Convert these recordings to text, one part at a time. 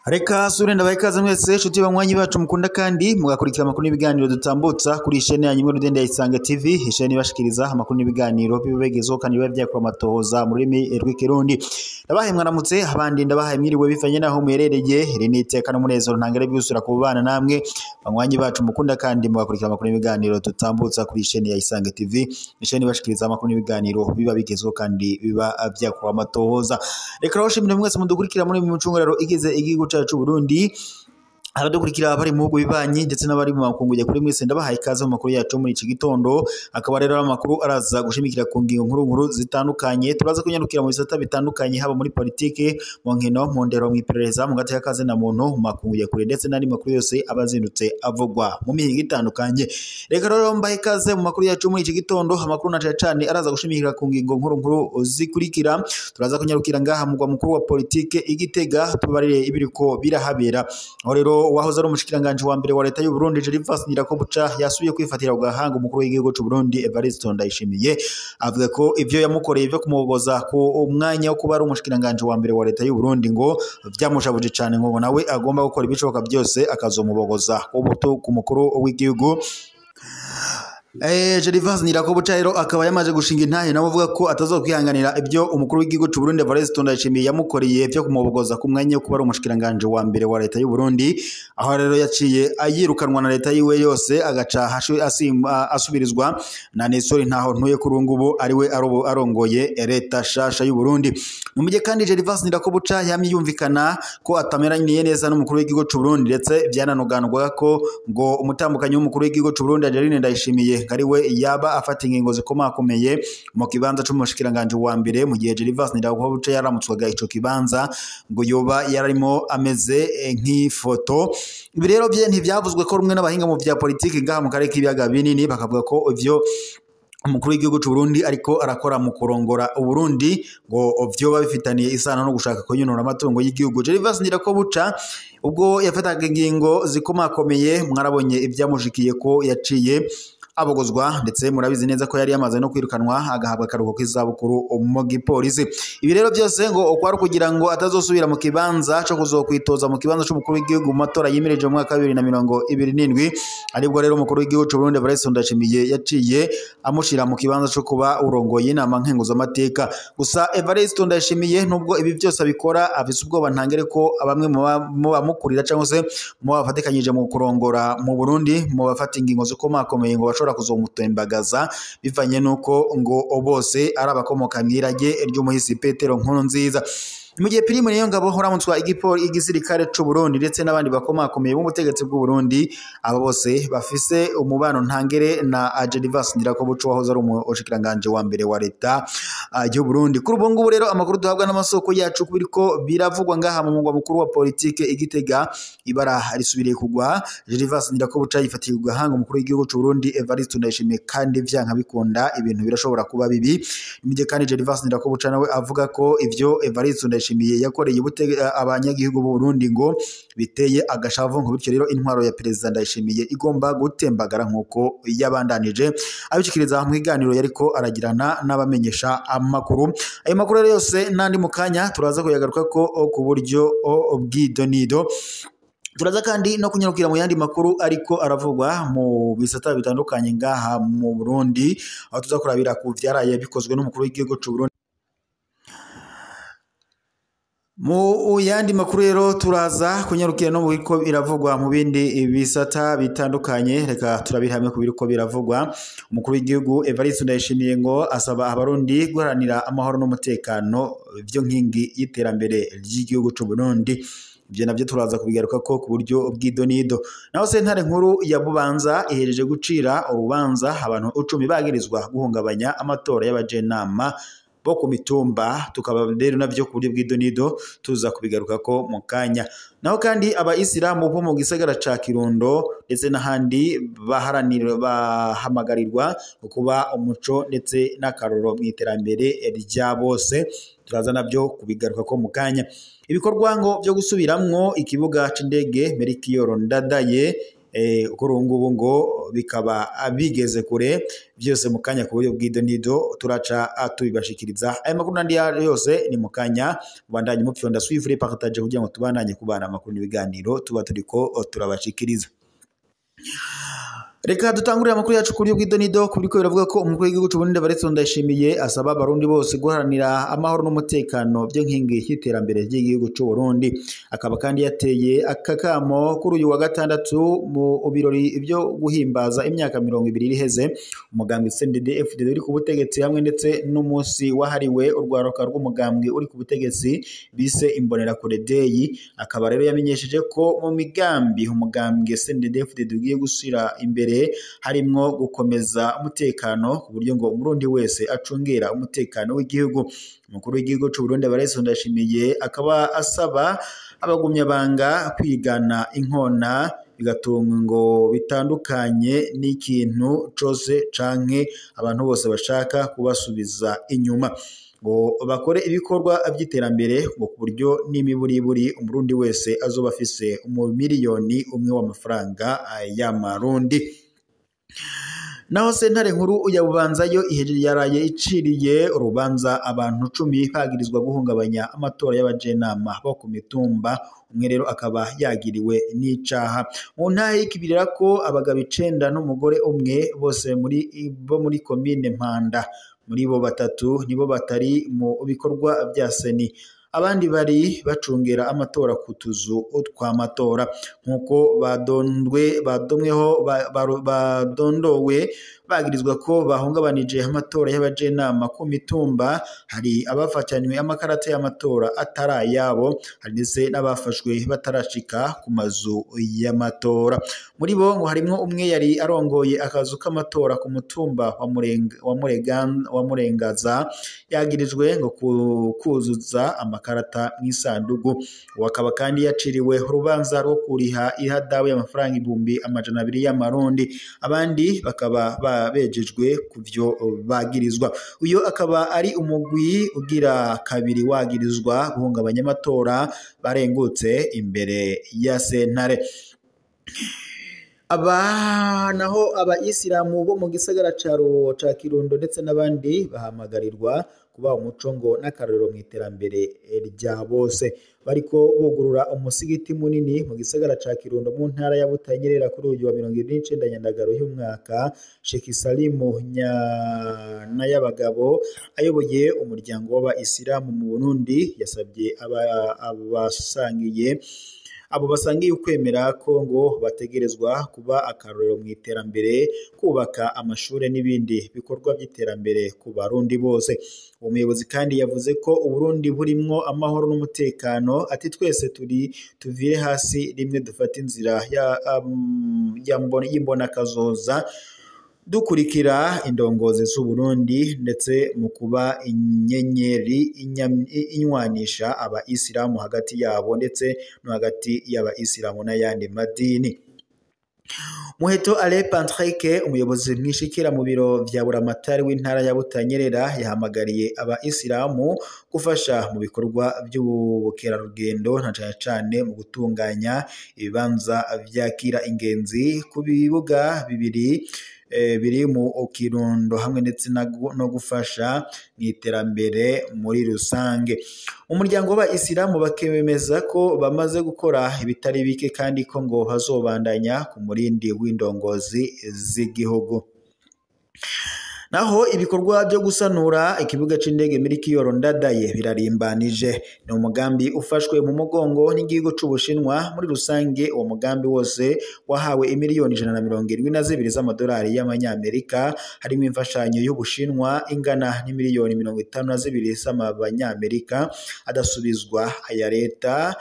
Reka surenda bayikaze mwese shuti banywanyi bacu mukunda kandi mugakurikira amakuru n'ibiganiro dutambutsa kuri ishene yanyu muri Dende Isange TV. Ishene bashikiriza amakuru n'ibiganiro bibegezo kandi biba byakora amatohoza muri rurimi rw'ikirundi. Ndabahe mwaramutse abandi ndabahaye mwiriwe bivanye naho muherereye. Iri ni iteka n'umunezero ntangere byusura kubana namwe banywanyi bacu mukunda kandi mugakurikira amakuru n'ibiganiro dutambutsa kuri ishene ya Isange TV. Ishene bashikiriza amakuru n'ibiganiro biba bigezo kandi biba byakora amatohoza. Reka roshimire mwese mudukurikira muri mucunguraro igeze igihugu cyacu Burundi, abadukurikira bari mu bihugu bibanyi ndetse n'abari mu makungu kuri mwese ndabahaye ikaze mu makuru yacu muri iki gitondo. Akaba rero amakuru araza gushimikira ku ngingo nkuru zitandukanye, turaza kunyarukira mu bisata bitandukanye haba muri politike, mu nkino, mu ndero, mu iperereza, mu gateka kaze na muntu, mu makungu kure ndetse n'andi makuru yose abazindutse avugwa mu mihingo itandukanye. Reka rero mbahe ikaze mu makuru yacu muri iki gitondo. Amakuru na cyane araza gushimikira ku ngingo nkuru zikurikira. Turaza kunyarukira ngaha mu mukuru wa politike Igitega, tubarire ibiriko birahabera. Aho rero wahoze ari umushikiranganje wa mbere wa leta y'u Burundi Gervais Ndirakobuca yasubiye kwifatira ugahanga umukuru w'igihugu cy'u Burundi Evariste Ndayishimiye, avuga ko ivyo yamukoreye byo kumubogoza ku umwanya wo kuba ari umushikiranganje wa mbere wa leta y'u Burundi ngo byamushabuje cyane, ngo nawe agomba gukora ibishoboka byose akazomubogoza ku mukuru w'igihugu. Gervais Ndirakobuca rero akaba yamaze gushinga intahe nawe avuga ko atazokwihanganira ibyo umukuru w'igihugu cy'u Burundi Evariste Ndayishimiye yamukoreye byo kumubogoza ku mwanya wo kuba ari umushikiranganje wa mbere wa leta y'u Burundi. Aho rero yaciye ayirukanwa na leta yiwe yose agaca asubirizwa na Nestor Ntaho ntuye kuri ngubu ariwe arongoye leta shasha y'u Burundi. Numuje kandi Gervais Ndirakobuca yamye yumvikana ko atameranye neza n'umukuru w'igihugu cy'u Burundi, ndetse byananoganwa ko ngo umutambukanyi w'umukuru w'igihugu cy'u Burundi Adeline Ndayishimiye kariwe yaba afata ingingo zikomakomeye mu kibanza cy'umushikiranganje wa mbere, mu gihe Gervais Ndirakobuca yaramutswaga ico kibanza ngo yoba yararimo ameze nk'ifoto. Ibi rero bye ntivyavuzwe ko rumwe n'abahinga mu vya politiki ngaha mu karere k'ibiyaga binini bakavuga ko ivyo umukuru w'igihugu cy'u Burundi ariko arakora mu kurongora Uburundi ngo vyoba bifitaniye isano no gushaka kunyonora amatungo y'igihugu. Gervais Ndirakobuca ubwo yafataga ingingo zikomakomeye mwarabonye ibyamushikiye ko yaciye abogozwa, ndetse murabizi neza ko yari yamaze no kwirukanwa agahabwa akaruhuko k'izabukuru mu gipolisi. Ibi rero byose ngo okwari kugira ngo atazosubira mu kibanza cyo kuzokwitoza mu kibanza cy'umukuru w'igihugu mu matora yimirije mu mwaka wa 2027. Aribwo rero umukuru w'igihugu cy'u Burundi Evariste Ndayishimiye yaciye amushira mu kibanza cyo kuba urongoye inama nkenguzamateka. Gusa Evariste Ndayishimiye nubwo ibi byose abikora afise ubwoba ntangere ko bamwe mu bamukurira cyangwa se mu bafatikanyije mu kurongora mu Burundi mu bafata ingingo zikomakomeye ngo bashobora kuzomutembagaza bivanye nuko ngo bose ari abakomoka mwirage ry'umuhisi Petero Nkurunziza. Mu gihe Prime Niyongabo horamutswa igisirikare cy'u Burundi ndetse n'abandi bakomakomeye mu butegetsi bw'u Burundi, abo bose bafise umubano ntangere na Gervais Ndirakobuca wahoze ari umushikiranganje wa mbere wa leta y'u Burundi. Kuri ubu ngubu rero amakuru duhabwa n'amasoko yacu kubiriko biravugwa ngaha mu mugwa mukuru wa politike Igitega, ibara risubiriye kugwa. Gervais Ndirakobuca yifatiye ugahanga umukuru w'igihugu cy'u Burundi Evariste Ndayishimiye kandi vyanka bikunda ibintu birashobora kuba bibi. Mu gihe kandi Gervais Ndirakobuca nawe avuga ko ivyo Evariste Ndayishimiye yakoreye abanyagihugu b'u Burundi ngo biteye agashavu, ngo bityo rero intwaro ya Perezida Ndayishimiye igomba gutembagara nk'uko yabandanije abishikiriza mu iganiro yariko aragirana n'abamenyesha amakuru. Ayo makuru rero yose nandi mu kanya turaza kuyagaruka ko ku buryo bw'idonido. Turaza kandi no kunyarukira mu yandi makuru ariko aravugwa mu bisata bitandukanye ngaha mu Burundi, aho tuzakurabira ku vyaraye bikozwe n'umukuru w'igihugu cy'u Burundi. Mu yandi makuru rero turaza kunyarukira no mu biriko biravugwa mu bindi bisata bitandukanye. Reka turabirhamye ku biriko biravugwa. Umukuru w'igihugu Evariste Ndayishimiye ngo asaba abarundi guharanira amahoro n'umutekano byo nkingi y'iterambere ry'igihugu cy'u Burundi. Ibyo navyo turaza kubigaruka ko ku buryo bw'idonido. Naho sentare nkuru ya Bubanza ihereje gucira urubanza abantu 10 bagirizwa guhungabanya amatora y'abajenama bo ku mitumba, tukaba rero navyo ku buryo bw'idonido tuza kubigaruka ko mu kanya. Naho kandi abayisilamu bo mu gisagara ca Kirundo ndetse n'ahandi bahamagarirwa kuba umuco ndetse n'akaroro mu iterambere rya bose, turaza navyo kubigaruka ko mu kanya. Ibikorwa ngo byo gusubiramwo ikibuga c'indege Melchior Ndadaye kuri ubu ngubu ngo bikaba bigeze kure byose mu kanya ku buryo bw'idonido turaca tubibashikiriza aya makuru n'andi yose ni mu kanya mubandanye mupfyonda suivre partage kugira ngo tubandanye kubana amakuru n'ibiganiro tuba turiko turabashikiriza. Reka dutangurira amakuru yacu kuri bw'idonido kubiko biravuga ko umukuru w'igihugu cy'u Burundi Evariste Ndayishimiye asaba abarundi bose guharanira amahoro n'umutekano byo nkingi y'iterambere ry'igihugu cy'u Burundi. Akaba kandi yateye akakamo kuri uyu wa gatandatu mu birori byo guhimbaza imyaka 20 iheze umugambwe CNDD-FDD uri ku butegetsi hamwe ndetse n'umunsi wahariwe urwaruka rw'umugambwe uri ku butegetsi bise Imbonerakure Day. Akaba rero yamenyesheje ko mu migambi umugambwe CNDD-FDD ugiye gushyira imbere harimwo gukomeza umutekano ku buryo ngo umurundi wese acungera umutekano w'igihugu. Umukuru w'igihugu cy'u Burundi Evariste Ndayishimiye akaba asaba abagumyabanga kwigana inkona bigatunga ngo bitandukanye n'ikintu cose canke abantu bose bashaka kubasubiza inyuma ngo bakore ibikorwa by'iterambere ngo ku buryo n'imiburiburi umurundi wese azoba afise umumiliyoni umwe w'amafaranga y'amarundi. Naho sentare nkuru ya Bubanza yo yaraye iciriye urubanza abantu 10 bagirizwa guhungabanya amatora y'abajenama bo ku mitumba. Umwe rero akaba yagiriwe n'icaha mu ntahe y'ikibirira ko abagabo 9 n'umugore umwe bose muri komine Mpanda. Muri bo 3 nibo batari mu bikorwa bya seni, abandi bari bacungera amatora ku tuzu tw'amatora nkuko badondowe bagirizwa ko bahungabanije amatora y'abajenama ku mitumba. Hari abafatanywe amakarata y'amatora atarayabo, hari ndetse n'abafashwe batarashika ku mazu y'amatora. Muri bo ngo harimo umwe yari arongoye akazu k'amatora ku mutumba wa Murengaza yagirijwe ngo kuzuza amakarata mw'isandugu. Wakaba kandi yaciriwe urubanza rwo kuriha ihadawe y'amafaranga 200 y'amarundi. Abandi bakaba bejejwe kuvyo bagirizwa. Uyo akaba ari umugwi ugira kabiri wagirizwa guhungabanya amatora barengutse imbere ya sentare. Naho abayisilamu bo mu gisagara ca Kirundo ndetse n'abandi bahamagarirwa kuba umuco ngo n'akarorero mu iterambere rya bose. Bariko bugurura umusigiti munini mu gisagara ca Kirundo mu ntara ya Butanyerera kuri uyu wa 29 Nyandagaro y'umwaka. Sheikh Salimu Nyayabagabo ayoboye umuryango w'abayisilamu mu Burundi yasabye abo basangiye ukwemera ko ngo bategerezwa kuba akarorero mu iterambere, kubaka amashure n'ibindi bikorwa by'iterambere ku barundi bose. Umuyobozi kandi yavuze ko Uburundi burimwo amahoro n'umutekano, ati twese tuvire hasi rimwe dufata inzira y'imbonakazoza dukurikira indongozi z'u Burundi ndetse mu kuba inyenyeri inywanisha abayisilamu hagati yabo ndetse no hagati y'abayisilamu n'ayandi madini. Muheto Ale Patrick umuyobozi mwishikira mu biro vya Buramatari w'intara ya Butanyerera yahamagariye abayisilamu gufasha mu bikorwa by'ubukerarugendo na cane mu gutunganya ibibanza vyakira ingenzi ku bibuga bibiri biri mu Kirundo hamwe ndetse no gufasha mu iterambere muri rusange. Umuryango w'abayisilamu bakemeza ko bamaze gukora ibitari bike kandi ko ngo hazobandanya ku murindi w'indongozi z'igihugu. Naho ibikorwa byo gusanura ikibuga c'indege Melchior Ndadaye birarimbanije. Ni umugambi ufashwe mu mugongo n'igihugu c'Ubushinwa. Muri rusange uwo mugambi wose wahawe imiliyoni 172 z'amadolari y'amanyamerika, harimo imfashanyo y'Ubushinwa ingana n'imiliyoni 52 z'amanyamerika adasubizwa aya leta,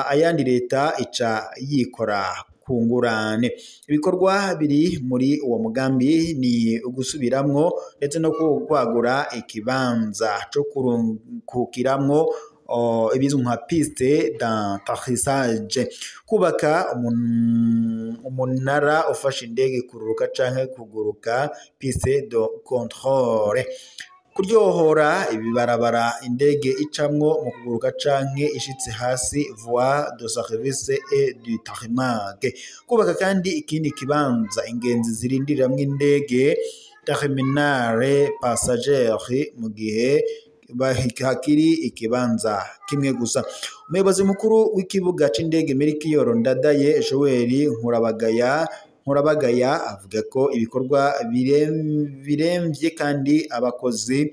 ayandi leta ica yikora kungurane. Ibikorwa biri muri uwo mugambi ni ugusubiramwo ndetse no kwagura ikibanza cyo kurukiramwo ibizwi nka piste d'atterrissage, kubaka umunara ufasha indege kururuka canke kuguruka piste de contrôle. kuryohora ibibarabara indege icamwo mu kuguruka canke ishitse hasi voie de service et du tarmac, kubaka kandi ikindi kibanza ingenzi zirindiriramwo indege terminale passagers mu gihe hakiri ikibanza kimwe gusa. Umuyobozi mukuru w'ikibuga c'indege Melchior Ndadaye Joel Nkurabagaya avuga ko ibikorwa biremvye kandi abakozi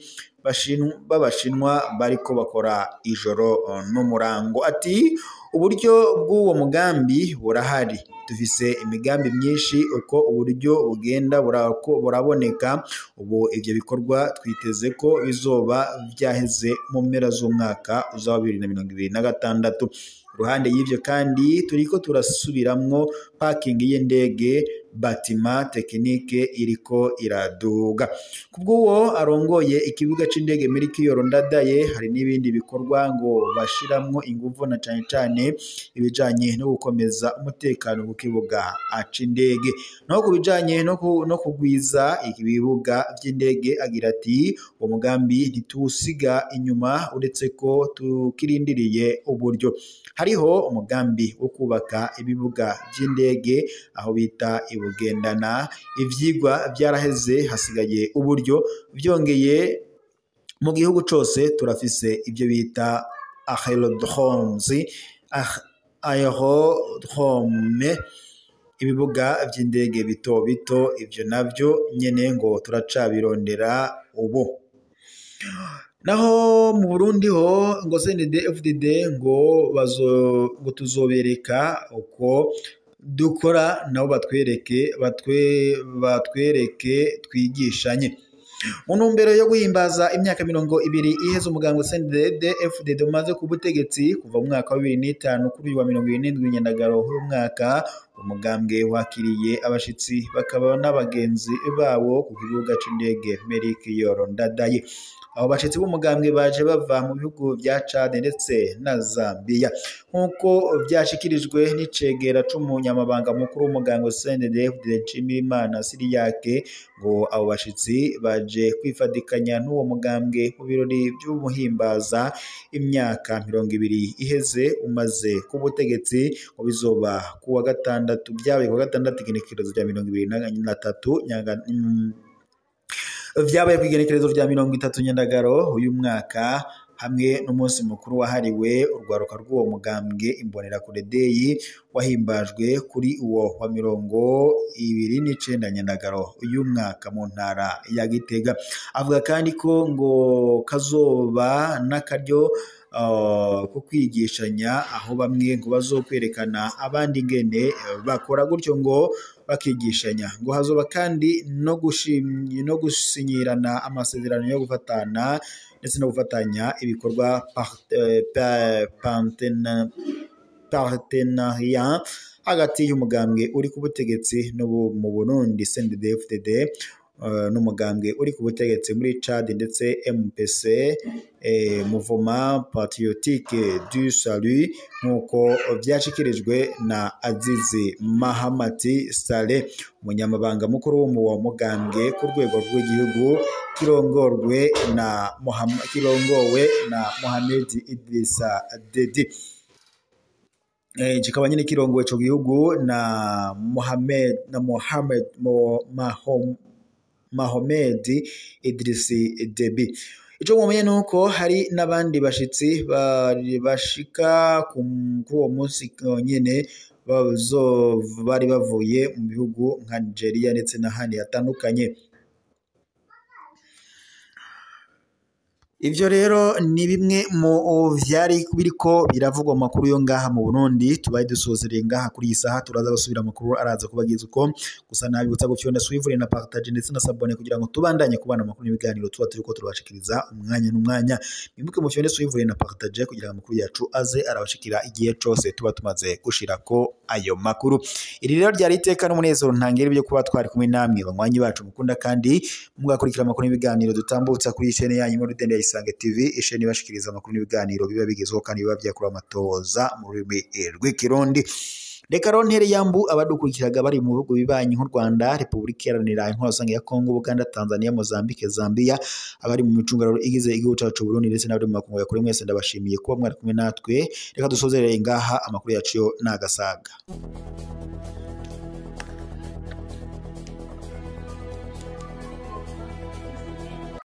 b'Abashinwa bariko bakora ijoro n'umurango. Ati uburyo bw'uwo mugambi burahari, dufise imigambi myinshi uko uburyo bugenda buraboneka. Ubu ivyo bikorwa twiteze ko bizoba vyaheze mu mpera z'umwaka uza wa 2026. Ruhande y'ivyo kandi turiko turasubiramwo parking y'indege, batima tekinike iriko iraduga. Kubw'uwo arongoye ikibuga c'indege Melchior Ndadaye, hari n'ibindi bikorwa ngo bashiramwo inguvu na cane cane ibijanye no gukomeza umutekano ku kibuga c'indege. Naho ku bijanye no kugwiza ibibuga vy'indege agira ati uwo mugambi ntituwusiga inyuma uretse ko tukirindiriye uburyo. Hariho umugambi wo kubaka ibibuga vy'indege aho bita Bugendana, ivyigwa vyaraheze hasigaye uburyo. Vyongeye mu gihugu cose turafise ivyo bita aerodrome, ibibuga vy'indege bito bito, ivyo navyo nyene ngo turacabirondera ubu. Naho mu Burundi ho ngo CNDD-FDD ngo tuzobereka uko dukora, nabo batwereke twigishanye. Mu ntumbero yo guhimbaza imyaka 20 iheze umugambwe CNDD-FDD umaze ku butegetsi kuva mu mwaka wa 2005 kuri wa 27 Nyandagaro uyu mwaka, umugambwe wakiriye abashitsi bakaba n'abagenzi babo ku kibuga c'indege Melchior Ndadaye. Abo bashitsi b'umugambwe baje bava mu bihugu vya Chad ndetse na Zambia, nkuko vyashikirijwe n'icegera c'umunyamabanga mukuru w'umugambwe CNDD-FDD Nshimirimana Siriyake, ngo abo bashitsi baje kwifadikanya n'uwo mugambwe mu birori vy'umuhimbaza imyaka 20 iheze umaze ku butegetsi, ngo bizoba kuwa gatandatu, vyabaye kuwa gatandatu igenekerezo rya 23 vyabaye kw'igenekerezo rya 30 Nyandagaro uyu mwaka, hamwe n'umunsi mukuru wahariwe urwaruka rw'uwo mugambwe Imbonerakure Day wahimbajwe kuri uwo wa 29 Nyandagaro uyu mwaka mu ntara ya Gitega. Avuga kandi ko ngo kazoba n'akaryo ko kwigishanya, aho bamwe ngo bazokwerekana abandi ngene bakora gutyo ngo bakigishanya. Ngo hazoba kandi no gusinyirana amasezerano yo gufatana ndetse no gufatanya ibikorwa partenariat hagati y'umugambwe uri ku butegetsi no mu Burundi CNDD-FDD n'umugambwe uri ku butegetsi muri Chad ndetse MPC, Mouvement Patriotique du Salut, nkuko vyashikirijwe na Azizi Mahamati Saleh, umunyamabanga mukuru w'uwo mugambwe ku rwego rw'igihugu, kirongowe na Mohamed Idrissa Deby. Kikaba nyine kirongowe ico gihugu na Mohamed Idrissa Deby. Ico mumenye nuko hari n'abandi bashitsi bashika kuri uwo munsi nyene bari bavuye mu bihugu nka Nigeria ndetse n'ahandi hatandukanye. Ivyo rero ni bimwe mu vyari biriko biravugwa makuru yo ngaha mu Burundi. Tubaye dusozereye ngaha kuri isaha, turaza gusubira makuru araza kubagiza uko gusa nabibutsa gufyonda suivre na partage ndetse na sabone kugira ngo tubandanye kubana makuru n'ibiganiro tuba turiko turabashikiriza umwanya n'umwanya. Mwibuke mufyonde suivre na partage kugira ngo makuru yacu aze arabashikira igihe cose tuba tumaze gushirako ayo makuru. Iri rero ryari iteka n'umunezero ntangere byo kuba twari kumwe namwe banywanyi bacu mukunda kandi mugakurikira makuru n'ibiganiro dutambutsa kuri chaîne yanyu muri Dende Isange TV, isheni bashikiriza amakuru n'ibiganiro biba bigezweho kandi biba byakura amatoza mu rurimi rw'ikirundi. reka rontere yambu abadukurikiraga bari mu bihugu bibanyi nk'u Rwanda, Repubulika Iharanira Intwaro Rusange ya Kongo, Uganda, Tanzania, Mozambique, Zambia, abari mu micungararo igize igihugu cyacu Burundi ndetse n'abari mu makungu ya kure, mwese ndabashimiye kuba mwari kumwe natwe. Reka dusozerere ngaha amakuru yacu yo nagasaga.